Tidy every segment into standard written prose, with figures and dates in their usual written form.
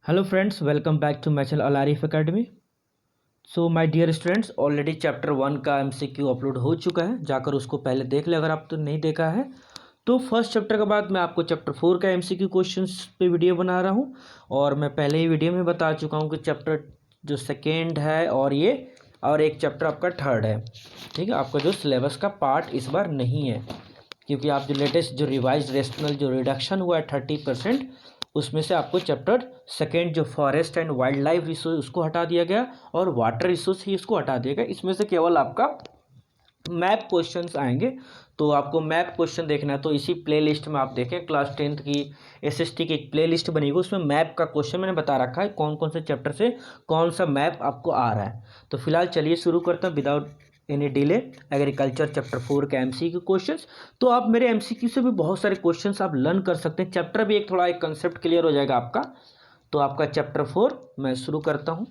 Hello friends, welcome back to my channel Al Arif academy. So my dear students, already chapter 1 का MCQ upload हो चुका है, जाकर उसको पहले देख ले अगर आप तो नहीं देखा है। तो फर्स्ट चैप्टर के बाद मैं आपको चैप्टर 4 का एमसीक्यू क्वेश्चंस पे वीडियो बना रहा हूँ। और मैं पहले ही वीडियो में बता चुका हूँ कि चैप्टर जो सेकेंड है और एक चैप्टर आपका थर्ड है। ठीक है, आपका जो सिलेबस का पार्ट इस बार नहीं है, क्योंकि आप जो लेटेस्ट जो रिवाइज रेशनल जो रिडक्शन हुआ है 30%, उसमें से आपको चैप्टर सेकेंड जो forest and wild life resource उसको हटा दिया गया और वाटर रिसोर्स ही उसको हटा दिया गया। इसमें से केवल आपका मैप क्वेश्चंस आएंगे। तो आपको मैप क्वेश्चन देखना है तो इसी प्लेलिस्ट में आप देखें, क्लास 10th की एसएसटी की एक प्लेलिस्ट बनी हुई, उसमें मैप का क्वेश्चन मैंने बता रखा है कौन कौन से चैप्टर से कौन सा मैप आपको आ रहा है। तो फिलहाल चलिए शुरू करते हैं without any delay agriculture chapter 4 के एमसीक्यू क्वेश्चंस। तो आप मेरे एमसीक्यू से भी बहुत सारे क्वेश्चंस आप लर्न कर सकते हैं, चैप्टर भी एक थोड़ा एक कंसेप्ट क्लियर हो जाएगा आपका। तो आपका चैप्टर 4 मैं शुरू करता हूँ।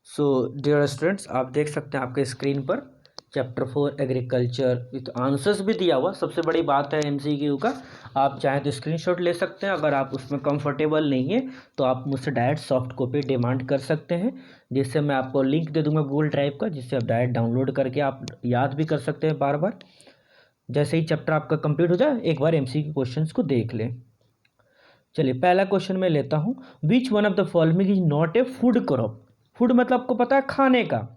सो डियर स्टूडेंट्स, आप देख सकते हैं आपके स्क्रीन पर चैप्टर 4 एग्रीकल्चर विथ आंसर्स भी दिया हुआ। सबसे बड़ी बात है एमसीक्यू का, आप चाहें तो स्क्रीनशॉट ले सकते हैं। अगर आप उसमें कंफर्टेबल नहीं है तो आप मुझसे डायरेक्ट सॉफ्ट कॉपी डिमांड कर सकते हैं, जिससे मैं आपको लिंक दे दूंगा गूगल ड्राइव का, जिससे आप डायरेक्ट डाउनलोड करके आप याद भी कर सकते हैं बार बार। जैसे ही चैप्टर आपका कंप्लीट हो जाए एक बार एमसीक्यू क्वेश्चंस को देख लें। चलिए पहला क्वेश्चन मैं लेता हूँ, which one of the following is not a food crop. Food मतलब आपको पता है खाने का।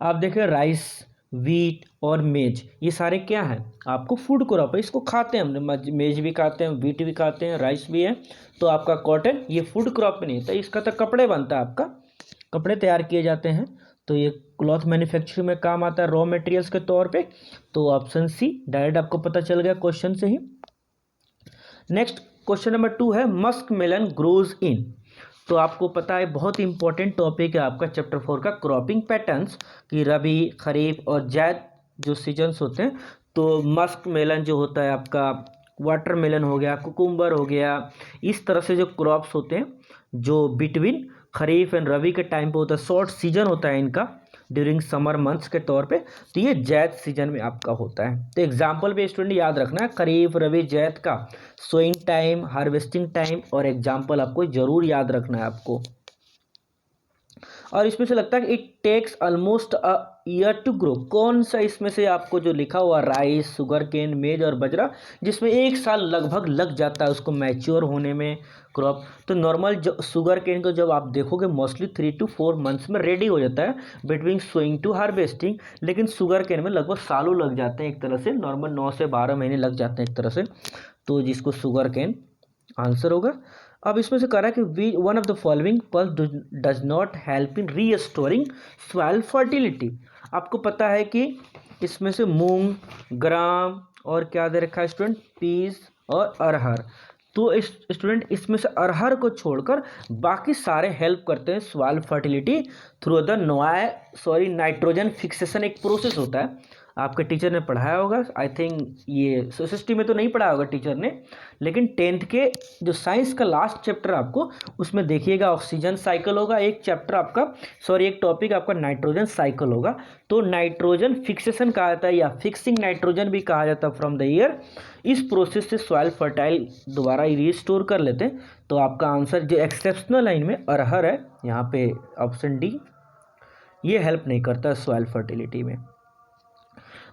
आप देखें राइस, वीट और मेज, ये सारे क्या हैं, आपको फूड क्रॉप है, इसको खाते हैं हम। मेज भी खाते हैं, वीट भी खाते हैं, राइस भी है। तो आपका कॉटन ये फूड क्रॉप नहीं है, तो इसका तो कपड़े बनता है, आपका कपड़े तैयार किए जाते हैं। तो ये क्लॉथ मैन्युफैक्चरिंग में काम आता है रॉ मटेरियल्स के तौर पे। तो ऑप्शन सी डायरेक्ट आपको पता चल गया क्वेश्चन से ही। नेक्स्ट क्वेश्चन नंबर 2 है, मस्क मेलन ग्रोज इन। तो आपको पता है बहुत इंपॉर्टेंट टॉपिक है आपका चैप्टर 4 का, क्रॉपिंग पैटर्न्स कि रबी, खरीफ और जैद जो सीजन्स होते हैं। तो मस्क मेलन जो होता है आपका, वाटर मेलन हो गया, कुकुम्बर हो गया, इस तरह से जो क्रॉप्स होते हैं जो बिटवीन खरीफ एंड रबी के टाइम पे होता है, शॉर्ट सीजन होता है इनका ड्यूरिंग समर मंथ्स के तौर पे। तो ये जैद सीजन में आपका होता है। तो एग्जाम्पल भी स्टूडेंट याद रखना है, खरीफ, रबी, जैद का सोइंग टाइम, हार्वेस्टिंग टाइम और एग्जाम्पल आपको जरूर याद रखना है आपको। और इसमें से लगता है कि it takes almost a year to grow. कौन सा इसमें से आपको जो लिखा हुआ राइस, शुगर केन, मेज और बजरा, जिसमें 1 साल लगभग लग जाता है उसको मैच्योर होने में क्रॉप। तो नॉर्मल जो शुगर केन को जब आप देखोगे मोस्टली 3 to 4 मंथ्स में रेडी हो जाता है बिटवीन सोइंग टू हार्वेस्टिंग, लेकिन शुगर केन में लगभग सालों लग जाते हैं एक तरह से, नॉर्मल 9 से 12 महीने लग जाते हैं एक तरह से। तो जिसको शुगर केन आंसर होगा। अब इसमें से कह रहा है कि one of the following pulse does not help in restoring soil fertility. आपको पता है कि इसमें से मूंग, ग्राम और क्या दे रखा है स्टूडेंट, पीस और अरहर। तो इस स्टूडेंट इसमें से अरहर को छोड़कर बाकी सारे हेल्प करते हैं soil fertility through the nitrogen fixation. एक प्रोसेस होता है, आपके टीचर ने पढ़ाया होगा, आई थिंक ये सोसाइटी में तो नहीं पढ़ाया होगा टीचर ने, लेकिन 10th के जो साइंस का लास्ट चैप्टर आपको उसमें देखिएगा ऑक्सीजन साइकिल होगा, एक चैप्टर आपका एक टॉपिक आपका नाइट्रोजन साइकिल होगा। तो नाइट्रोजन फिक्सेशन कहा जाता है या फिक्सिंग नाइट्रोजन भी कहा जाता है फ्रॉम द ईयर। इस प्रोसेस से सॉइल फर्टाइल दोबारा रिस्टोर कर लेते हैं। तो आपका आंसर जो एक्सेप्शनल लाइन में अरहर है, यहाँ पे ऑप्शन डी, ये हेल्प नहीं करता सॉइल फर्टिलिटी में।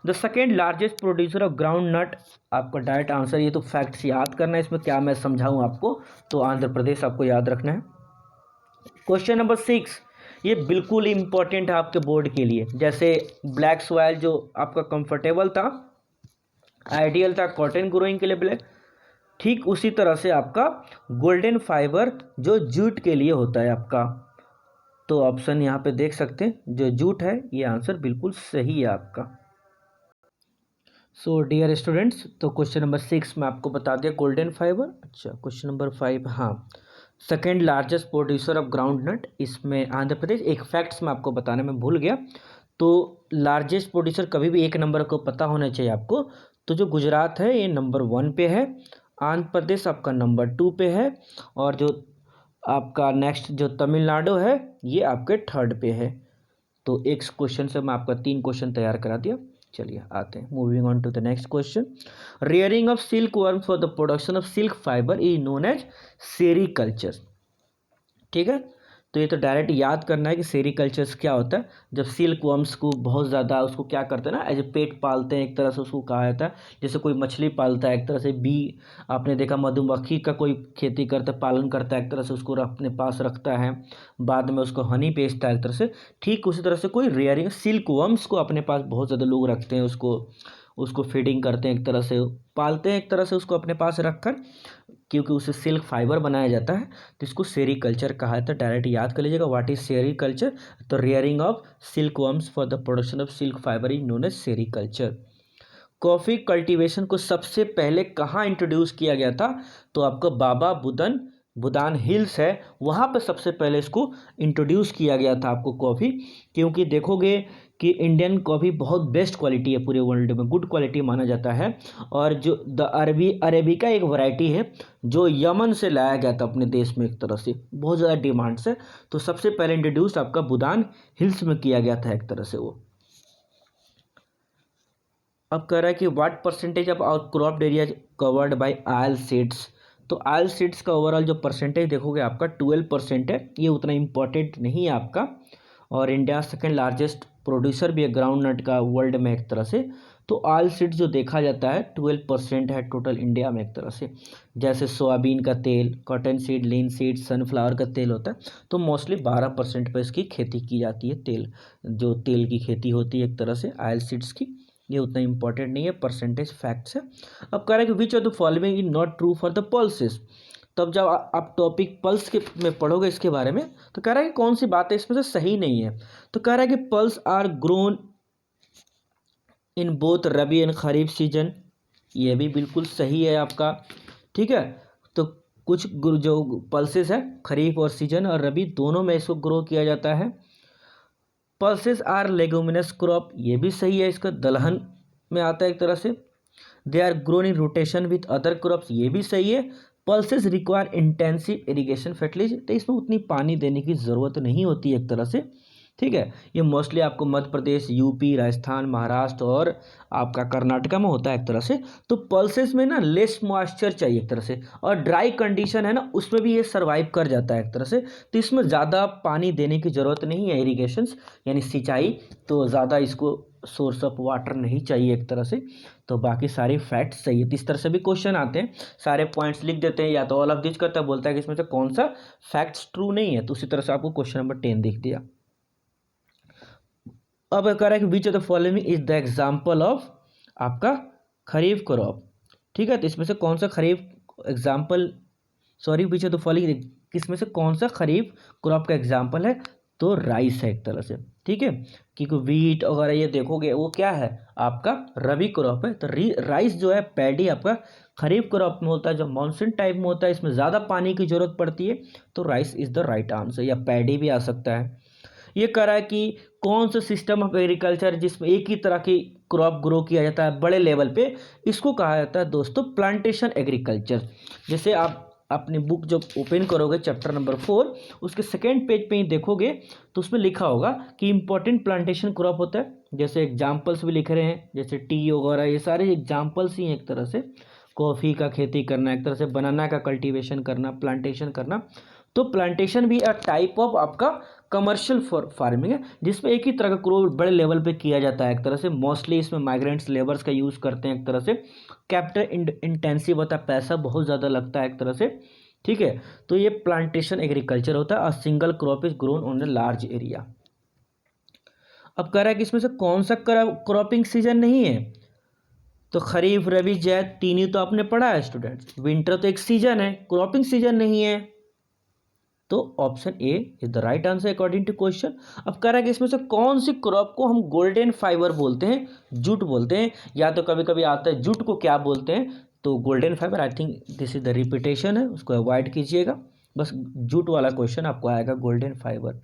The second largest producer of groundnut, आपका डायरेक्ट आंसर, ये तो फैक्ट्स याद करना है, इसमें क्या मैं समझाऊं आपको, तो आंध्र प्रदेश आपको याद रखना है। क्वेश्चन नंबर 6, ये बिल्कुल इंपॉर्टेंट है आपके बोर्ड के लिए। जैसे ब्लैक सॉइल जो आपका कंफर्टेबल था, आइडियल था कॉटन ग्रोइंग के लिए ब्लैक, ठीक उसी तरह से आपका गोल्डन फाइबर जो जूट के लिए होता है आपका। तो ऑप्शन यहाँ पे देख सकते हैं, जो जूट है ये आंसर बिल्कुल सही है आपका। सो डियर स्टूडेंट्स, तो क्वेश्चन नंबर 6 में आपको बता दिया गोल्डन फाइबर। अच्छा क्वेश्चन नंबर 5, हाँ, second largest producer of groundnut, इसमें आंध्र प्रदेश। एक फैक्ट्स में आपको बताने में भूल गया, तो लार्जेस्ट प्रोड्यूसर कभी भी एक नंबर को पता होना चाहिए आपको। तो जो गुजरात है ये नंबर 1 पे है, आंध्र प्रदेश आपका नंबर 2 पे है, और जो आपका नेक्स्ट जो तमिलनाडु है ये आपके 3rd पे है। तो एक क्वेश्चन से मैं आपका 3 क्वेश्चन तैयार करा दिया। चलिए आते हैं, moving on to the next question. Rearing of silkworm for the production of silk fibre is known as sericulture. ठीक है, तो ये तो डायरेक्ट याद करना है कि सेरीकल्चर क्या होता है। जब सिल्क वर्म्स को बहुत ज़्यादा उसको क्या करते हैं ना, एज ए पेट पालते हैं, एक तरह से उसको कहा जाता है। जैसे कोई मछली पालता है, एक तरह से बी, आपने देखा मधुमक्खी का कोई खेती करता है, पालन करता है, एक तरह से उसको अपने पास रखता है, बाद में उसको हनी बेचता है एक तरह से। ठीक उसी तरह से कोई रेयरिंग सिल्क वर्म्स को अपने पास बहुत ज़्यादा लोग रखते हैं, उसको उसको फीडिंग करते हैं, एक तरह से पालते हैं, एक तरह से उसको अपने पास रखकर, क्योंकि उससे सिल्क फाइबर बनाया जाता है, तो इसको सेरीकल्चर कहा जाता है। डायरेक्ट याद कर लीजिएगा, व्हाट इज सेरीकल्चर। तो rearing of silkworms for the production of silk fibre is known as sericulture. Coffee cultivation को सबसे पहले कहाँ इंट्रोड्यूस किया गया था? तो आपका बाबा बुदान हिल्स है, वहाँ पे सबसे पहले इसको इंट्रोड्यूस किया गया था आपको कॉफ़ी। क्योंकि देखोगे कि इंडियन कॉफ़ी बहुत बेस्ट क्वालिटी है, पूरे वर्ल्ड में गुड क्वालिटी माना जाता है। और जो द अरेबिका एक वैरायटी है जो यमन से लाया गया था अपने देश में, एक तरह से बहुत ज़्यादा डिमांड से, तो सबसे पहले इंट्रोड्यूस आपका बुदान हिल्स में किया गया था एक तरह से वो। अब कह रहा है कि what percentage of outcropped area covered by oil seeds. तो ऑयल सीड्स का ओवरऑल जो परसेंटेज देखोगे आपका 12% है, ये उतना इम्पोर्टेंट नहीं है आपका। और इंडिया सेकेंड लार्जेस्ट प्रोड्यूसर भी है ग्राउंड नट का वर्ल्ड में एक तरह से। तो ऑयल सीड्स जो देखा जाता है 12% है टोटल इंडिया में एक तरह से। जैसे सोयाबीन का तेल, कॉटन सीड, लीन सीड, सनफ्लावर का तेल होता है, तो मोस्टली 12% पर इसकी खेती की जाती है। तेल, जो तेल की खेती होती है एक तरह से ऑयल सीड्स की, ये उतना इंपॉर्टेंट नहीं है, परसेंटेज फैक्ट्स है। अब कह रहा है कि विच of the following is not true for the pulses. तब जब आप टॉपिक पल्स के में पढ़ोगे इसके बारे में, तो कह रहा है कि कौन सी बातें इसमें से सही नहीं है। तो कह रहा है कि pulse are grown in both rabi and kharif season, ये भी बिल्कुल सही है आपका। ठीक है, तो कुछ जो पल्सेस है खरीफ और सीजन और रबी दोनों में इसको ग्रो किया जाता है। पल्सेस आर लेगुमिनस क्रॉप, ये भी सही है, इसका दलहन में आता है एक तरह से। They are grown in rotation with other crops, ये भी सही है। Pulses require intensive irrigation fertiliser, तो इसमें उतनी पानी देने की ज़रूरत नहीं होती एक तरह से। ठीक है, ये मोस्टली आपको मध्य प्रदेश, यूपी, राजस्थान, महाराष्ट्र और आपका कर्नाटका में होता है एक तरह से। तो पल्सेस में ना लेस मॉइस्चर चाहिए एक तरह से, और ड्राई कंडीशन है ना उसमें भी ये सर्वाइव कर जाता है एक तरह से। तो इसमें ज़्यादा पानी देने की ज़रूरत नहीं है, इरीगेशंस यानी सिंचाई, तो ज़्यादा इसको सोर्स ऑफ वाटर नहीं चाहिए एक तरह से। तो बाकी सारी फैक्ट्स सही है। तो इस तरह से भी क्वेश्चन आते हैं, सारे पॉइंट्स लिख देते हैं, या तो ऑल ऑफ दिस करता है, बोलता है कि इसमें से कौन सा फैक्ट्स ट्रू नहीं है, तो उसी तरह से आपको क्वेश्चन नंबर 10 दिख दिया। अब कह रहा है कि विच of the following is the example of आपका खरीफ क्रॉप। ठीक है, तो इसमें से कौन सा kharif example, sorry which of the following, किसमें से कौन सा खरीफ क्रॉप का एग्जाम्पल है? तो राइस है एक तरह से। ठीक है, क्योंकि वीट वगैरह ये देखोगे वो क्या है आपका रबी क्रॉप है। तो राइस जो है पैडी आपका खरीफ क्रॉप में होता है, जो मानसून टाइप में होता है, इसमें ज़्यादा पानी की जरूरत पड़ती है, तो rice is the right answer, या पैडी भी आ सकता है। ये कह रहा है कि कौन सा सिस्टम ऑफ एग्रीकल्चर जिसमें एक ही तरह की क्रॉप ग्रो किया जाता है बड़े लेवल पे, इसको कहा जाता है दोस्तों प्लांटेशन एग्रीकल्चर। जैसे आप अपनी बुक जब ओपन करोगे चैप्टर नंबर 4, उसके सेकेंड पेज पे ही देखोगे, तो उसमें लिखा होगा कि इंपॉर्टेंट प्लांटेशन क्रॉप होता है। जैसे एग्जाम्पल्स भी लिख रहे हैं, जैसे टी वगैरह, ये सारे एग्जाम्पल्स ही हैं एक तरह से। कॉफ़ी का खेती करना, एक तरह से बनाना का कल्टीवेशन करना, प्लांटेशन करना। तो प्लांटेशन भी अ टाइप ऑफ आपका कमर्शियल फार्मिंग है, जिसमें एक ही तरह का क्रॉप बड़े लेवल पे किया जाता है एक तरह से। मोस्टली इसमें माइग्रेंट्स लेबर्स का यूज़ करते हैं एक तरह से। कैपिटल इंटेंसिव होता है, पैसा बहुत ज़्यादा लगता है एक तरह से। ठीक है, तो ये प्लांटेशन एग्रीकल्चर होता है। A single crop is grown on a large area. अब कह रहा है कि इसमें से कौन सा क्रॉपिंग सीजन नहीं है? तो खरीफ, रबी, जैद, तीन ही तो आपने पढ़ा है स्टूडेंट्स। विंटर तो एक सीजन है, क्रॉपिंग सीजन नहीं है। तो option A is the right answer according to question. अब कह रहा है कि इसमें से कौन सी क्रॉप को हम गोल्डन फाइबर बोलते हैं, जूट बोलते हैं, या तो कभी कभी आता है जूट को क्या बोलते हैं, तो golden fibre. I think this is the repetition है, उसको अवॉइड कीजिएगा, बस जूट वाला क्वेश्चन आपको आएगा गोल्डन फाइबर।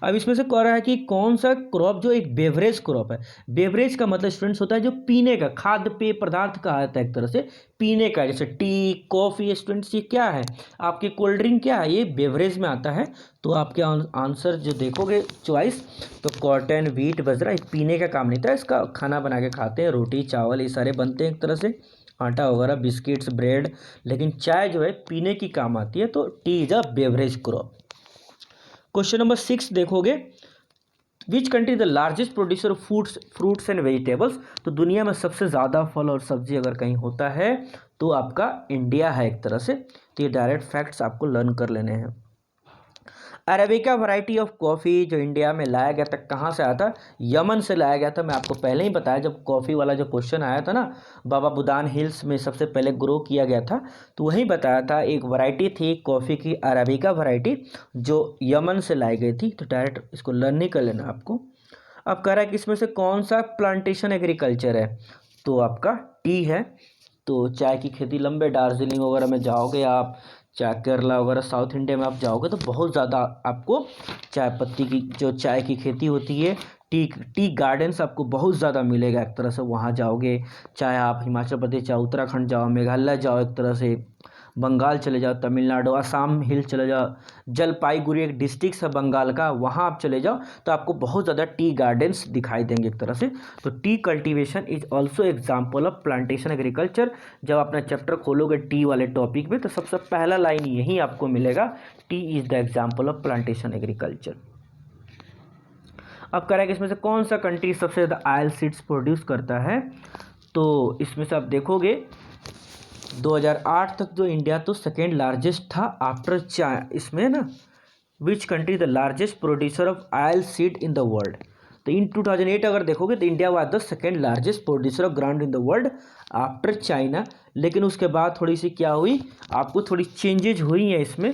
अब इसमें से कह रहा है कि कौन सा क्रॉप जो एक बेवरेज क्रॉप है। बेवरेज का मतलब स्टूडेंट्स होता है जो पीने का, खाद्य पेय पदार्थ का आता है एक तरह से, पीने का, जैसे टी, कॉफ़ी। स्टूडेंट्स ये क्या है, आपकी कोल्ड ड्रिंक क्या है, ये बेवरेज में आता है। तो आपके आंसर जो देखोगे चॉइस, तो कॉटन, व्हीट, बाजरा, ये पीने का काम नहीं था, इसका खाना बना के खाते हैं, रोटी चावल ये सारे बनते हैं एक तरह से, आटा वगैरह, बिस्किट्स, ब्रेड। लेकिन चाय जो है पीने की काम आती है, तो T is a beverage crop. Question number 6 देखोगे, which country the largest producer of fruits and vegetables. तो दुनिया में सबसे ज़्यादा फल और सब्जी अगर कहीं होता है तो आपका इंडिया है एक तरह से। तो ये डायरेक्ट फैक्ट्स आपको लर्न कर लेने हैं। अरेबिका वैरायटी ऑफ कॉफ़ी जो इंडिया में लाया गया था, कहाँ से आया था, यमन से लाया गया था। मैं आपको पहले ही बताया जब कॉफ़ी वाला जो क्वेश्चन आया था ना, बाबा बुदान हिल्स में सबसे पहले ग्रो किया गया था, तो वहीं बताया था एक वैरायटी थी कॉफ़ी की, अरेबिका वैरायटी, जो यमन से लाई गई थी। तो डायरेक्ट इसको लर्न नहीं कर लेना आपको। अब कह रहा है कि इसमें से कौन सा प्लांटेशन एग्रीकल्चर है, तो आपका टी है। तो चाय की खेती लंबे दार्जिलिंग वगैरह में जाओगे आप, चाहे केरला वगैरह साउथ इंडिया में आप जाओगे तो बहुत ज़्यादा आपको चाय पत्ती की जो चाय की खेती होती है, टी गार्डन्स आपको बहुत ज़्यादा मिलेगा एक तरह से, वहाँ जाओगे। चाहे आप हिमाचल प्रदेश, चाहे उत्तराखंड जाओ, मेघालय जाओ, एक तरह से बंगाल चले जाओ, तमिलनाडु, असम हिल चले जाओ, जलपाईगुड़ी एक डिस्ट्रिक्ट है बंगाल का, वहाँ आप चले जाओ तो आपको बहुत ज़्यादा टी गार्डन्स दिखाई देंगे एक तरह से। तो T cultivation is also example of plantation agriculture. जब अपना चैप्टर खोलोगे टी वाले टॉपिक में तो सबसे पहला लाइन यही आपको मिलेगा, T is the example of plantation agriculture. अब कह रहा है कि इसमें से कौन सा कंट्री सबसे ज़्यादा ऑयल सीड्स प्रोड्यूस करता है। तो इसमें से आप देखोगे 2008 तक जो इंडिया तो सेकेंड लार्जेस्ट था आफ्टर चाइना, इसमें ना, which country the largest producer of oil seed in the world. तो इन 2008 अगर देखोगे तो India was the second largest producer of ground in the world after China. लेकिन उसके बाद थोड़ी सी क्या हुई, आपको थोड़ी चेंजेज हुई हैं इसमें।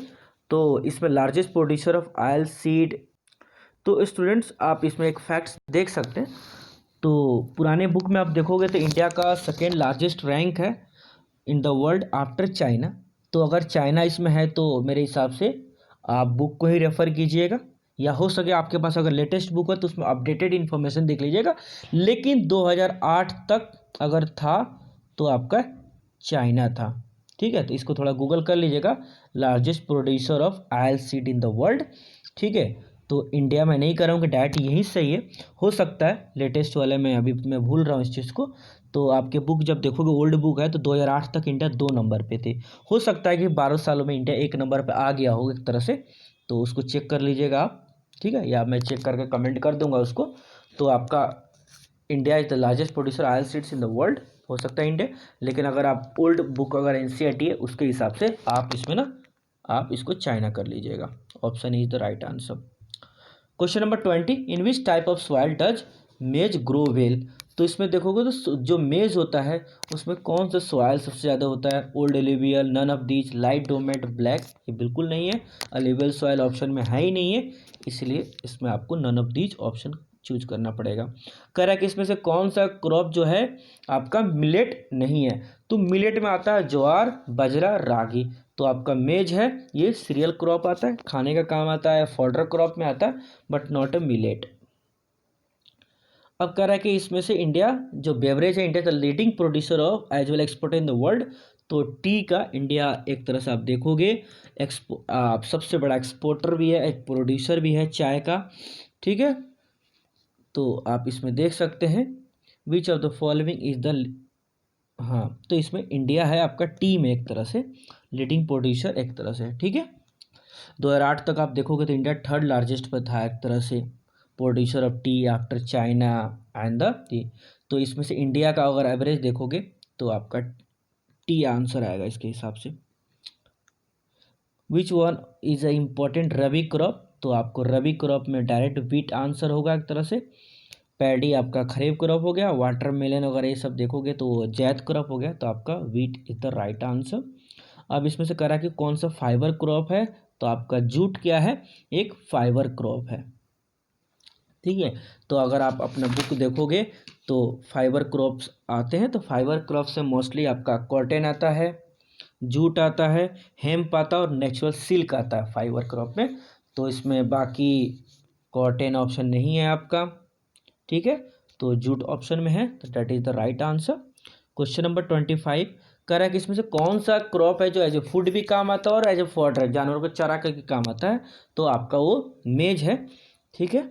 तो इसमें largest producer of oil seed, तो स्टूडेंट्स आप इसमें एक फैक्ट्स देख सकते हैं। तो पुराने बुक में आप देखोगे तो इंडिया का सेकेंड लार्जेस्ट रैंक है इन द वर्ल्ड आफ्टर चाइना। तो अगर चाइना इसमें है तो मेरे हिसाब से आप बुक को ही रेफ़र कीजिएगा, या हो सके आपके पास अगर लेटेस्ट बुक है तो उसमें अपडेटेड इन्फॉर्मेशन देख लीजिएगा। लेकिन 2008 तक अगर था तो आपका चाइना था। ठीक है, तो इसको थोड़ा गूगल कर लीजिएगा, largest producer of oil seed in the world. ठीक है, तो इंडिया में नहीं कर रहा हूँ कि डायरेक्ट यही सही है, हो सकता है लेटेस्ट वाले में अभी मैं भूल रहा हूँ इस चीज़ को। तो आपके बुक जब देखोगे ओल्ड बुक है तो 2008 तक इंडिया 2 नंबर पे थे। हो सकता है कि 12 सालों में इंडिया 1 नंबर पे आ गया हो एक तरह से, तो उसको चेक कर लीजिएगा आप। ठीक है, या मैं चेक करके कमेंट कर दूंगा उसको। तो आपका India is the largest producer oil seeds in the world, हो सकता है इंडिया। लेकिन अगर आप ओल्ड बुक अगर एनसीईआरटी है उसके हिसाब से आप इसमें ना, आप इसको चाइना कर लीजिएगा। Option is the right answer. Question number 20, in which type of soil does मेज ग्रो वेल। तो इसमें देखोगे तो जो मेज होता है उसमें कौन सा सॉइल सबसे ज़्यादा होता है, old alluvial, none of these, light डोमेट, ब्लैक। ये बिल्कुल नहीं है, एलुवियल सॉइल ऑप्शन में है ही नहीं है, इसलिए इसमें आपको none of these option choose करना पड़ेगा। कह रहा है कि इसमें से कौन सा क्रॉप जो है आपका मिलेट नहीं है। तो मिलेट में आता है ज्वार, बाजरा, रागी। तो आपका मेज है, ये सीरियल क्रॉप आता है, खाने का काम आता है, फॉडर क्रॉप में आता है, बट नॉट अ मिलेट। अब कह रहा है कि इसमें से इंडिया जो बेवरेज है, India the leading producer of as well exporter in the world. तो टी का इंडिया एक तरह से आप देखोगे आप सबसे बड़ा एक्सपोर्टर भी है, एक प्रोड्यूसर भी है चाय का। ठीक है, तो आप इसमें देख सकते हैं विच of the following is the, हाँ, तो इसमें इंडिया है आपका टी में एक तरह से लीडिंग प्रोड्यूसर एक तरह से। ठीक है, 2008 तक आप देखोगे तो इंडिया थर्ड लार्जेस्ट पर था एक तरह से, producer of T after China and the T. तो इसमें से इंडिया का अगर एवरेज देखोगे तो आपका टी आंसर आएगा इसके हिसाब से। Which one is a important rabi crop. तो आपको रबी क्रॉप में डायरेक्ट वीट आंसर होगा एक तरह से। पैडी आपका खरीफ क्रॉप हो गया, वाटरमेलन वगैरह ये सब देखोगे तो जैद क्रॉप हो गया, तो आपका wheat is the right answer. अब इसमें से करा कि कौन सा फाइबर क्रॉप है, तो आपका जूट क्या है, एक फाइबर क्रॉप है। ठीक है, तो अगर आप अपना बुक देखोगे तो फाइबर क्रॉप्स आते हैं, तो फाइबर क्रॉप से मोस्टली आपका कॉटन आता है, जूट आता है, हेम्प आता है और नेचुरल सिल्क आता है फाइबर क्रॉप में। तो इसमें बाकी कॉटन ऑप्शन नहीं है आपका, ठीक है, तो जूट ऑप्शन में है, तो that is the right answer. Question number 25 कह रहा है कि इसमें से कौन सा क्रॉप है जो एज ए फूड भी काम आता है और एज ए फॉडर जानवरों को चरा करके काम आता है, तो आपका वो मेज है, ठीक है।